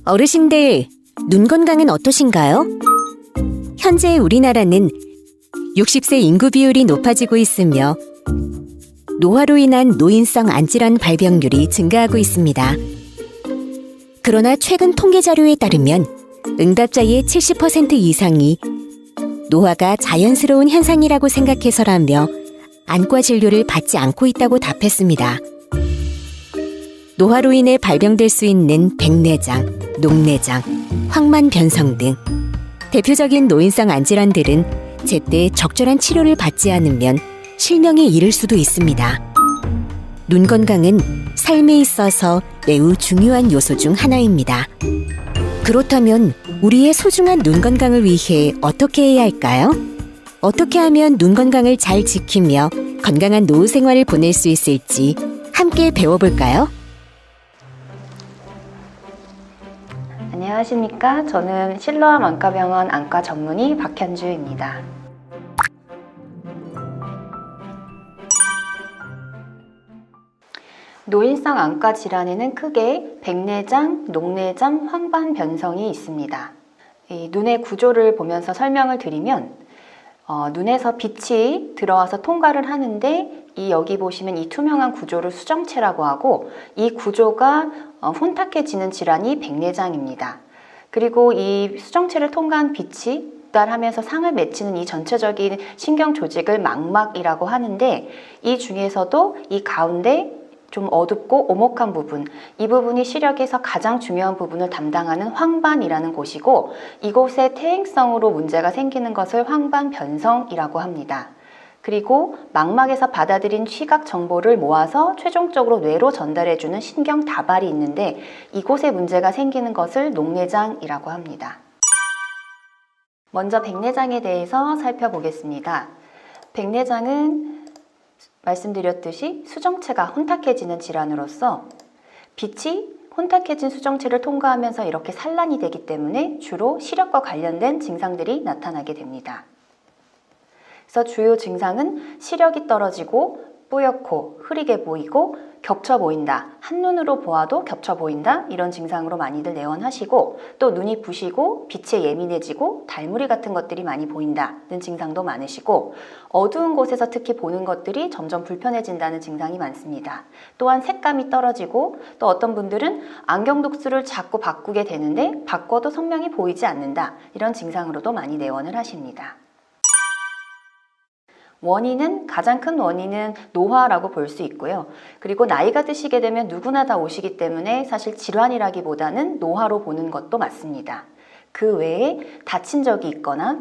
어르신들, 눈 건강은 어떠신가요? 현재 우리나라는 60세 인구 비율이 높아지고 있으며 노화로 인한 노인성 안질환 발병률이 증가하고 있습니다. 그러나 최근 통계 자료에 따르면 응답자의 70% 이상이 노화가 자연스러운 현상이라고 생각해서라며 안과 진료를 받지 않고 있다고 답했습니다. 노화로 인해 발병될 수 있는 백내장, 녹내장, 황만변성 등 대표적인 노인성 안질환들은 제때 적절한 치료를 받지 않으면 실명에 이를 수도 있습니다. 눈 건강은 삶에 있어서 매우 중요한 요소 중 하나입니다. 그렇다면 우리의 소중한 눈 건강을 위해 어떻게 해야 할까요? 어떻게 하면 눈 건강을 잘 지키며 건강한 노후 생활을 보낼 수 있을지 함께 배워볼까요? 안녕하십니까. 저는 실로암 안과병원 안과 전문의 박현주입니다. 노인성 안과 질환에는 크게 백내장, 녹내장, 황반변성이 있습니다. 이 눈의 구조를 보면서 설명을 드리면 눈에서 빛이 들어와서 통과를 하는데 여기 보시면 이 투명한 구조를 수정체라고 하고 이 구조가 혼탁해지는 질환이 백내장입니다. 그리고 이 수정체를 통과한 빛이 도달하면서 상을 맺히는 이 전체적인 신경 조직을 망막이라고 하는데 이 중에서도 이 가운데 좀 어둡고 오목한 부분, 이 부분이 시력에서 가장 중요한 부분을 담당하는 황반이라는 곳이고 이곳에 퇴행성으로 문제가 생기는 것을 황반변성이라고 합니다. 그리고 망막에서 받아들인 시각 정보를 모아서 최종적으로 뇌로 전달해주는 신경 다발이 있는데 이곳에 문제가 생기는 것을 녹내장이라고 합니다. 먼저 백내장에 대해서 살펴보겠습니다. 백내장은 말씀드렸듯이 수정체가 혼탁해지는 질환으로서 빛이 혼탁해진 수정체를 통과하면서 이렇게 산란이 되기 때문에 주로 시력과 관련된 증상들이 나타나게 됩니다. 그래서 주요 증상은 시력이 떨어지고 뿌옇고 흐리게 보이고 겹쳐 보인다, 한눈으로 보아도 겹쳐 보인다 이런 증상으로 많이들 내원하시고 또 눈이 부시고 빛에 예민해지고 달무리 같은 것들이 많이 보인다는 증상도 많으시고 어두운 곳에서 특히 보는 것들이 점점 불편해진다는 증상이 많습니다. 또한 색감이 떨어지고 또 어떤 분들은 안경 도수를 자꾸 바꾸게 되는데 바꿔도 선명히 보이지 않는다 이런 증상으로도 많이 내원을 하십니다. 가장 큰 원인은 노화라고 볼 수 있고요. 그리고 나이가 드시게 되면 누구나 다 오시기 때문에 사실 질환이라기보다는 노화로 보는 것도 맞습니다. 그 외에 다친 적이 있거나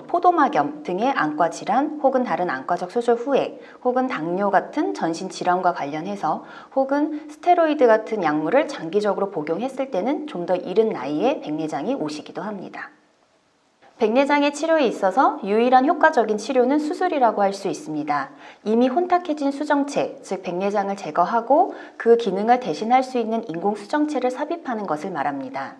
포도막염 등의 안과 질환 혹은 다른 안과적 수술 후에 혹은 당뇨 같은 전신 질환과 관련해서 혹은 스테로이드 같은 약물을 장기적으로 복용했을 때는 좀 더 이른 나이에 백내장이 오시기도 합니다. 백내장의 치료에 있어서 유일한 효과적인 치료는 수술이라고 할 수 있습니다. 이미 혼탁해진 수정체, 즉 백내장을 제거하고 그 기능을 대신할 수 있는 인공수정체를 삽입하는 것을 말합니다.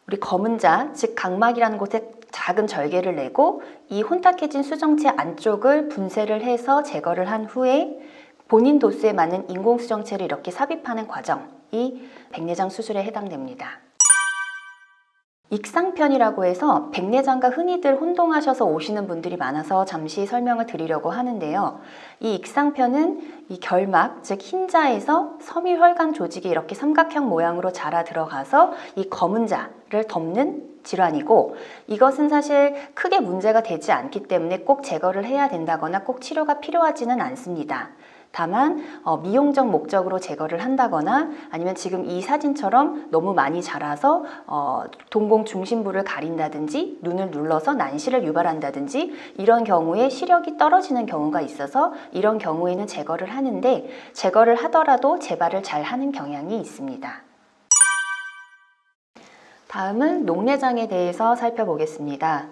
우리 검은자, 즉 각막이라는 곳에 작은 절개를 내고 이 혼탁해진 수정체 안쪽을 분쇄를 해서 제거를 한 후에 본인 도수에 맞는 인공수정체를 이렇게 삽입하는 과정이 백내장 수술에 해당됩니다. 익상편이라고 해서 백내장과 흔히들 혼동하셔서 오시는 분들이 많아서 잠시 설명을 드리려고 하는데요. 이 익상편은 이 결막, 즉 흰자에서 섬유혈관 조직이 이렇게 삼각형 모양으로 자라 들어가서 이 검은 자를 덮는 질환이고 이것은 사실 크게 문제가 되지 않기 때문에 꼭 제거를 해야 된다거나 꼭 치료가 필요하지는 않습니다. 다만 미용적 목적으로 제거를 한다거나 아니면 지금 이 사진처럼 너무 많이 자라서 동공 중심부를 가린다든지 눈을 눌러서 난시를 유발한다든지 이런 경우에 시력이 떨어지는 경우가 있어서 이런 경우에는 제거를 하는데 제거를 하더라도 재발을 잘 하는 경향이 있습니다. 다음은 녹내장에 대해서 살펴보겠습니다.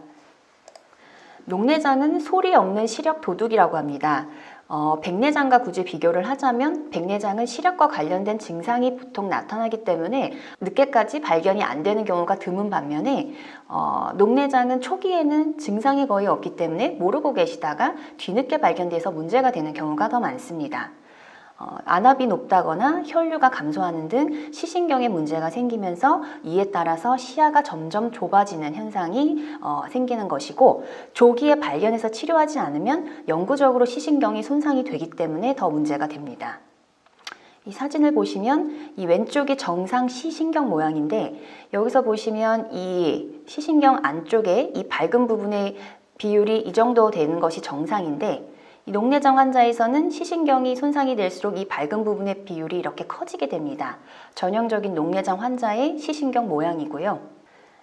녹내장은 소리 없는 시력 도둑이라고 합니다. 백내장과 굳이 비교를 하자면 백내장은 시력과 관련된 증상이 보통 나타나기 때문에 늦게까지 발견이 안 되는 경우가 드문 반면에 녹내장은 초기에는 증상이 거의 없기 때문에 모르고 계시다가 뒤늦게 발견돼서 문제가 되는 경우가 더 많습니다. 안압이 높다거나 혈류가 감소하는 등 시신경에 문제가 생기면서 이에 따라서 시야가 점점 좁아지는 현상이 생기는 것이고, 조기에 발견해서 치료하지 않으면 영구적으로 시신경이 손상이 되기 때문에 더 문제가 됩니다. 이 사진을 보시면 이 왼쪽이 정상 시신경 모양인데, 여기서 보시면 이 시신경 안쪽에 이 밝은 부분의 비율이 이 정도 되는 것이 정상인데, 이 녹내장 환자에서는 시신경이 손상이 될수록 이 밝은 부분의 비율이 이렇게 커지게 됩니다. 전형적인 녹내장 환자의 시신경 모양이고요.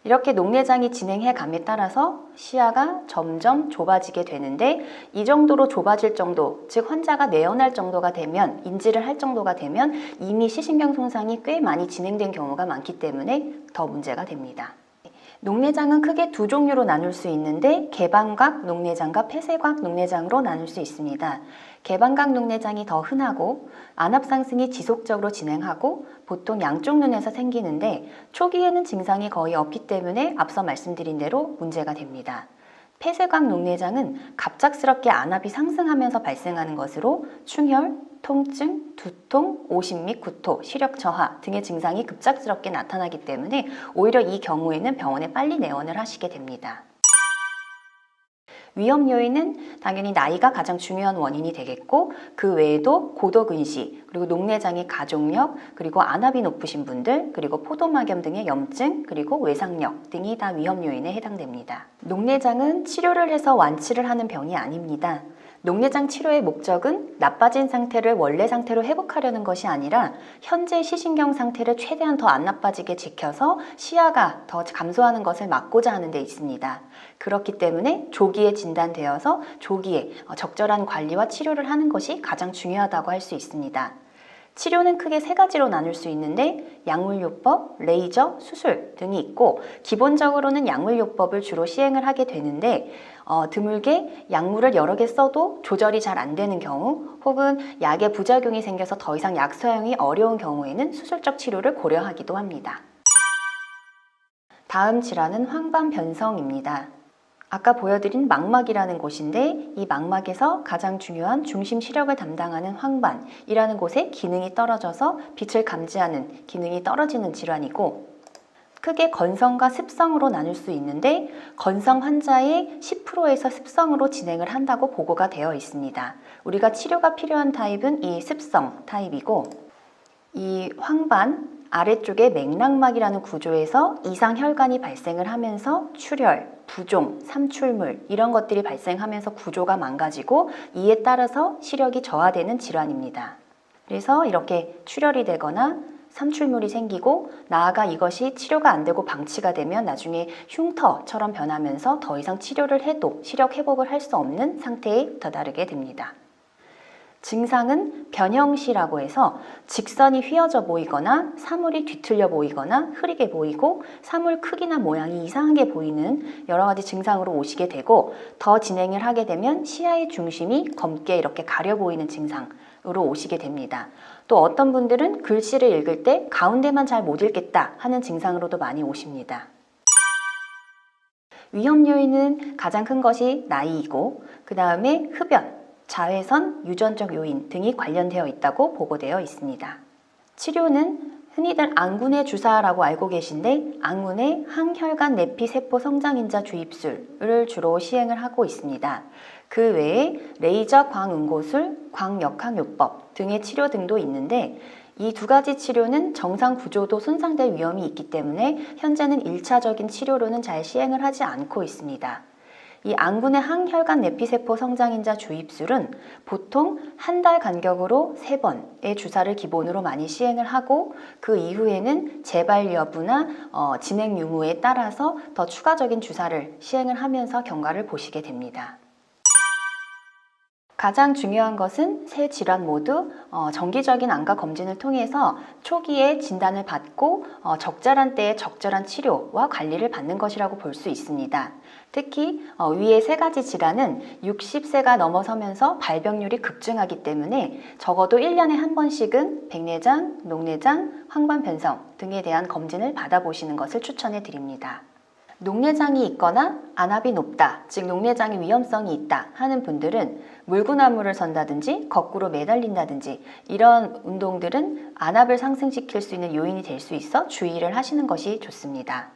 이렇게 녹내장이 진행해 감에 따라서 시야가 점점 좁아지게 되는데, 이 정도로 좁아질 정도, 즉 환자가 내원할 정도가 되면, 인지를 할 정도가 되면 이미 시신경 손상이 꽤 많이 진행된 경우가 많기 때문에 더 문제가 됩니다. 녹내장은 크게 두 종류로 나눌 수 있는데, 개방각 녹내장과 폐쇄각 녹내장으로 나눌 수 있습니다. 개방각 녹내장이 더 흔하고 안압 상승이 지속적으로 진행하고 보통 양쪽 눈에서 생기는데, 초기에는 증상이 거의 없기 때문에 앞서 말씀드린 대로 문제가 됩니다. 폐쇄각 녹내장은 갑작스럽게 안압이 상승하면서 발생하는 것으로 충혈, 통증, 두통, 오심 및 구토, 시력 저하 등의 증상이 급작스럽게 나타나기 때문에 오히려 이 경우에는 병원에 빨리 내원을 하시게 됩니다. 위험 요인은 당연히 나이가 가장 중요한 원인이 되겠고, 그 외에도 고도근시, 그리고 녹내장의 가족력, 그리고 안압이 높으신 분들, 그리고 포도막염 등의 염증, 그리고 외상력 등이 다 위험 요인에 해당됩니다. 녹내장은 치료를 해서 완치를 하는 병이 아닙니다. 녹내장 치료의 목적은 나빠진 상태를 원래 상태로 회복하려는 것이 아니라 현재 시신경 상태를 최대한 더 안 나빠지게 지켜서 시야가 더 감소하는 것을 막고자 하는 데 있습니다. 그렇기 때문에 조기에 진단되어서 조기에 적절한 관리와 치료를 하는 것이 가장 중요하다고 할 수 있습니다. 치료는 크게 세 가지로 나눌 수 있는데, 약물요법, 레이저, 수술 등이 있고, 기본적으로는 약물요법을 주로 시행을 하게 되는데, 드물게 약물을 여러 개 써도 조절이 잘 안 되는 경우, 혹은 약의 부작용이 생겨서 더 이상 약 사용이 어려운 경우에는 수술적 치료를 고려하기도 합니다. 다음 질환은 황반변성입니다. 아까 보여드린 망막이라는 곳인데, 이 망막에서 가장 중요한 중심 시력을 담당하는 황반이라는 곳의 기능이 떨어져서 빛을 감지하는 기능이 떨어지는 질환이고, 크게 건성과 습성으로 나눌 수 있는데, 건성 환자의 10%에서 습성으로 진행을 한다고 보고가 되어 있습니다. 우리가 치료가 필요한 타입은 이 습성 타입이고, 이 황반 아래쪽에 맥락막이라는 구조에서 이상 혈관이 발생을 하면서 출혈, 부종, 삼출물 이런 것들이 발생하면서 구조가 망가지고, 이에 따라서 시력이 저하되는 질환입니다. 그래서 이렇게 출혈이 되거나 삼출물이 생기고, 나아가 이것이 치료가 안 되고 방치가 되면 나중에 흉터처럼 변하면서 더 이상 치료를 해도 시력 회복을 할 수 없는 상태에 다다르게 됩니다. 증상은 변형시라고 해서 직선이 휘어져 보이거나 사물이 뒤틀려 보이거나 흐리게 보이고, 사물 크기나 모양이 이상하게 보이는 여러 가지 증상으로 오시게 되고, 더 진행을 하게 되면 시야의 중심이 검게 이렇게 가려 보이는 증상으로 오시게 됩니다. 또 어떤 분들은 글씨를 읽을 때 가운데만 잘 못 읽겠다 하는 증상으로도 많이 오십니다. 위험 요인은 가장 큰 것이 나이이고, 그 다음에 흡연, 자외선, 유전적 요인 등이 관련되어 있다고 보고되어 있습니다. 치료는 흔히들 앙군의 주사라고 알고 계신데, 앙군의 항혈관 내피세포 성장인자 주입술을 주로 시행을 하고 있습니다. 그 외에 레이저 광응고술, 광역학요법 등의 치료 등도 있는데, 이 두 가지 치료는 정상 구조도 손상될 위험이 있기 때문에 현재는 1차적인 치료로는 잘 시행을 하지 않고 있습니다. 이 앙군의 항혈관 내피세포 성장인자 주입술은 보통 한 달 간격으로 3번의 주사를 기본으로 많이 시행을 하고, 그 이후에는 재발 여부나 진행 유무에 따라서 더 추가적인 주사를 시행을 하면서 경과를 보시게 됩니다. 가장 중요한 것은 세 질환 모두 정기적인 안과 검진을 통해서 초기에 진단을 받고 적절한 때에 적절한 치료와 관리를 받는 것이라고 볼 수 있습니다. 특히 위의 세 가지 질환은 60세가 넘어서면서 발병률이 급증하기 때문에 적어도 1년에 한 번씩은 백내장, 녹내장, 황반변성 등에 대한 검진을 받아보시는 것을 추천해 드립니다. 녹내장이 있거나 안압이 높다, 즉 녹내장의 위험성이 있다 하는 분들은 물구나무를 선다든지 거꾸로 매달린다든지 이런 운동들은 안압을 상승시킬 수 있는 요인이 될 수 있어 주의를 하시는 것이 좋습니다.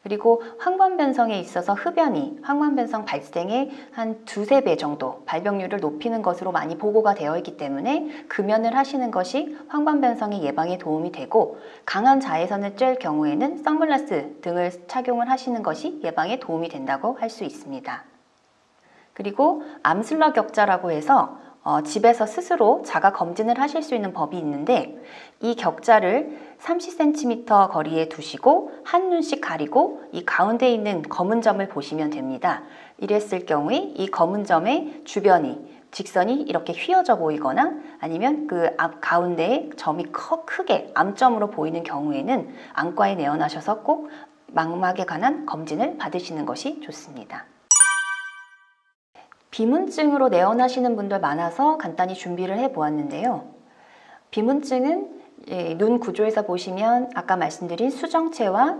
그리고 황반변성에 있어서 흡연이 황반변성 발생의 한 2~3배 정도 발병률을 높이는 것으로 많이 보고가 되어 있기 때문에 금연을 하시는 것이 황반변성의 예방에 도움이 되고, 강한 자외선을 쬐을 경우에는 선글라스 등을 착용을 하시는 것이 예방에 도움이 된다고 할 수 있습니다. 그리고 암슬러 격자라고 해서 집에서 스스로 자가 검진을 하실 수 있는 법이 있는데, 이 격자를 30cm 거리에 두시고 한눈씩 가리고 이 가운데 있는 검은 점을 보시면 됩니다. 이랬을 경우에 이 검은 점의 주변이 직선이 이렇게 휘어져 보이거나 아니면 그 앞 가운데에 점이 크게 암점으로 보이는 경우에는 안과에 내원하셔서 꼭 망막에 관한 검진을 받으시는 것이 좋습니다. 비문증으로 내원하시는 분들 많아서 간단히 준비를 해보았는데요. 비문증은 눈 구조에서 보시면 아까 말씀드린 수정체와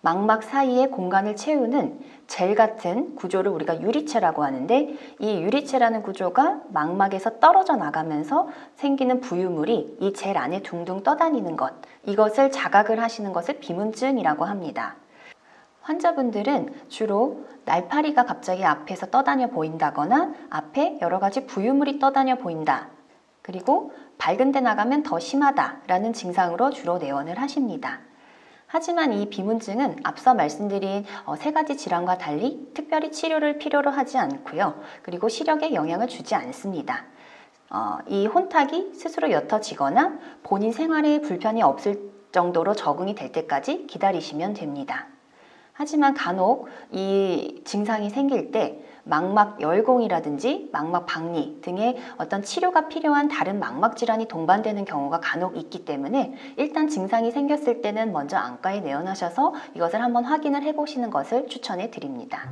망막 사이의 공간을 채우는 젤 같은 구조를 우리가 유리체라고 하는데, 이 유리체라는 구조가 망막에서 떨어져 나가면서 생기는 부유물이 이 젤 안에 둥둥 떠다니는 것, 이것을 자각을 하시는 것을 비문증이라고 합니다. 환자분들은 주로 날파리가 갑자기 앞에서 떠다녀 보인다거나 앞에 여러 가지 부유물이 떠다녀 보인다, 그리고 밝은 데 나가면 더 심하다라는 증상으로 주로 내원을 하십니다. 하지만 이 비문증은 앞서 말씀드린 3가지 질환과 달리 특별히 치료를 필요로 하지 않고요. 그리고 시력에 영향을 주지 않습니다. 이 혼탁이 스스로 옅어지거나 본인 생활에 불편이 없을 정도로 적응이 될 때까지 기다리시면 됩니다. 하지만 간혹 이 증상이 생길 때 망막 열공이라든지 망막 박리 등의 어떤 치료가 필요한 다른 망막 질환이 동반되는 경우가 간혹 있기 때문에 일단 증상이 생겼을 때는 먼저 안과에 내원하셔서 이것을 한번 확인을 해보시는 것을 추천해 드립니다.